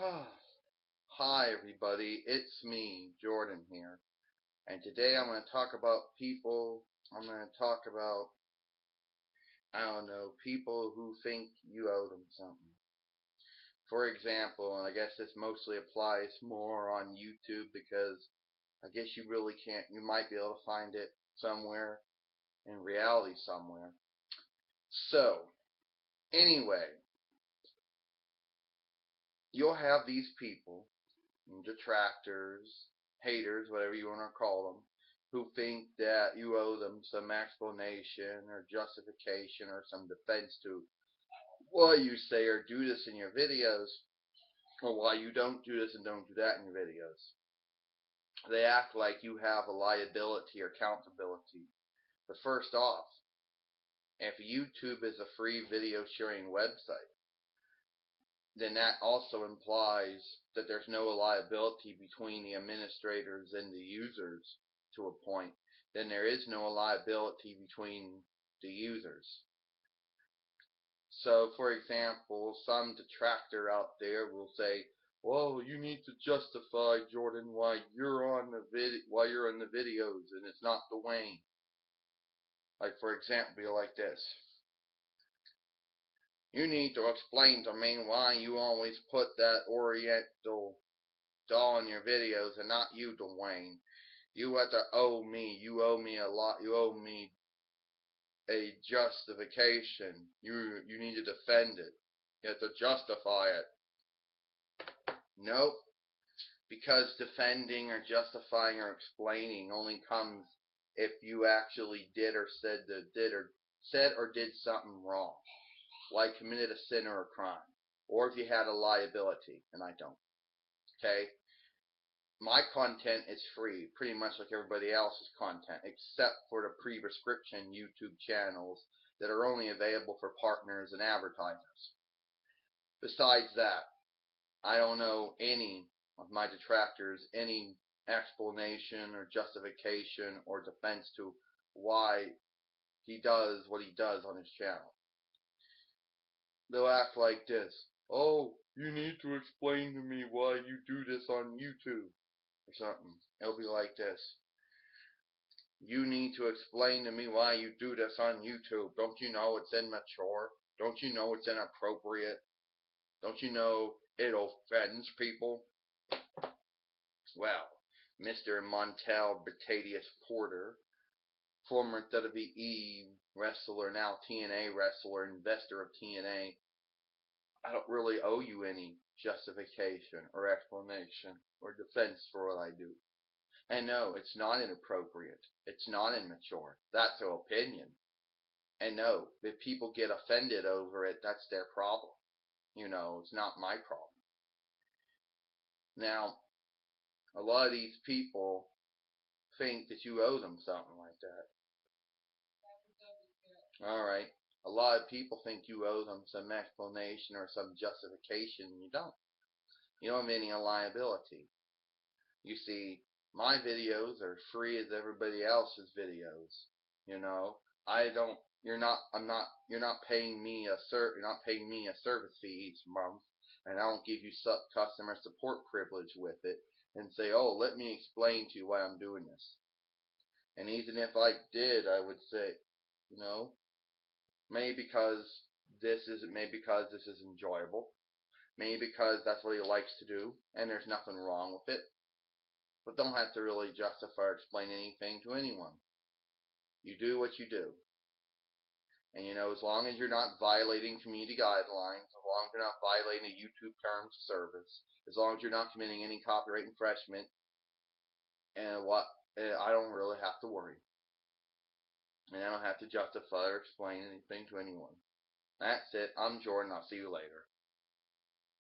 Hi everybody, it's me, Jordan here, and today I'm going to talk about people, I'm going to talk about, I don't know, people who think you owe them something. For example, and I guess this mostly applies more on YouTube because I guess you really can't, you might be able to find it somewhere, in reality somewhere. So, anyway, you'll have these people, detractors, haters, whatever you want to call them, who think that you owe them some explanation or justification or some defense to why you say or do this in your videos, or why you don't do this and don't do that in your videos. They act like you have a liability or accountability. But first off, if YouTube is a free video sharing website, then that also implies that there's no liability between the administrators and the users to a point. Then there is no liability between the users. So, for example, some detractor out there will say, "Well, you need to justify, Jordan, why you're on the videos and it's not Dwayne." Like, for example, be like this: "You need to explain to me why you always put that Oriental doll in your videos and not you, Dwayne. You have to owe me. You owe me a lot. You owe me a justification. You need to defend it. You have to justify it." Nope. Because defending or justifying or explaining only comes if you actually did or said or did something wrong, like committed a sin or a crime, or if you had a liability, and I don't. Okay? My content is free, pretty much like everybody else's content, except for the pre-prescription YouTube channels that are only available for partners and advertisers. Besides that, I don't know any of my detractors any explanation or justification or defense to why he does what he does on his channel. They'll act like this: "Oh, you need to explain to me why you do this on YouTube," or something. It'll be like this: "You need to explain to me why you do this on YouTube. Don't you know it's immature? Don't you know it's inappropriate? Don't you know it offends people?" Well, Mr. Montel Batadius Porter, former WWE wrestler, now TNA wrestler, investor of TNA, I don't really owe you any justification or explanation or defense for what I do. And no, it's not inappropriate. It's not immature. That's their opinion. And no, if people get offended over it, that's their problem. It's not my problem. Now, a lot of these people think that you owe them something like that. Alright. A lot of people think you owe them some explanation or some justification, and you don't. You don't have any liability. You see, my videos are free as everybody else's videos. You know, I don't. You're not. I'm not. You're not paying me You're not paying me a service fee each month, and I don't give you customer support privilege with it and say, "Oh, let me explain to you why I'm doing this." And even if I did, I would say, you know, maybe because this is enjoyable, maybe because that's what he likes to do, and there's nothing wrong with it. But don't have to really justify or explain anything to anyone. You do what you do. And as long as you're not violating community guidelines, as long as you're not violating the YouTube terms of service, as long as you're not committing any copyright infringement, I don't really have to worry. And I don't have to justify or explain anything to anyone. That's it. I'm Jordan. I'll see you later.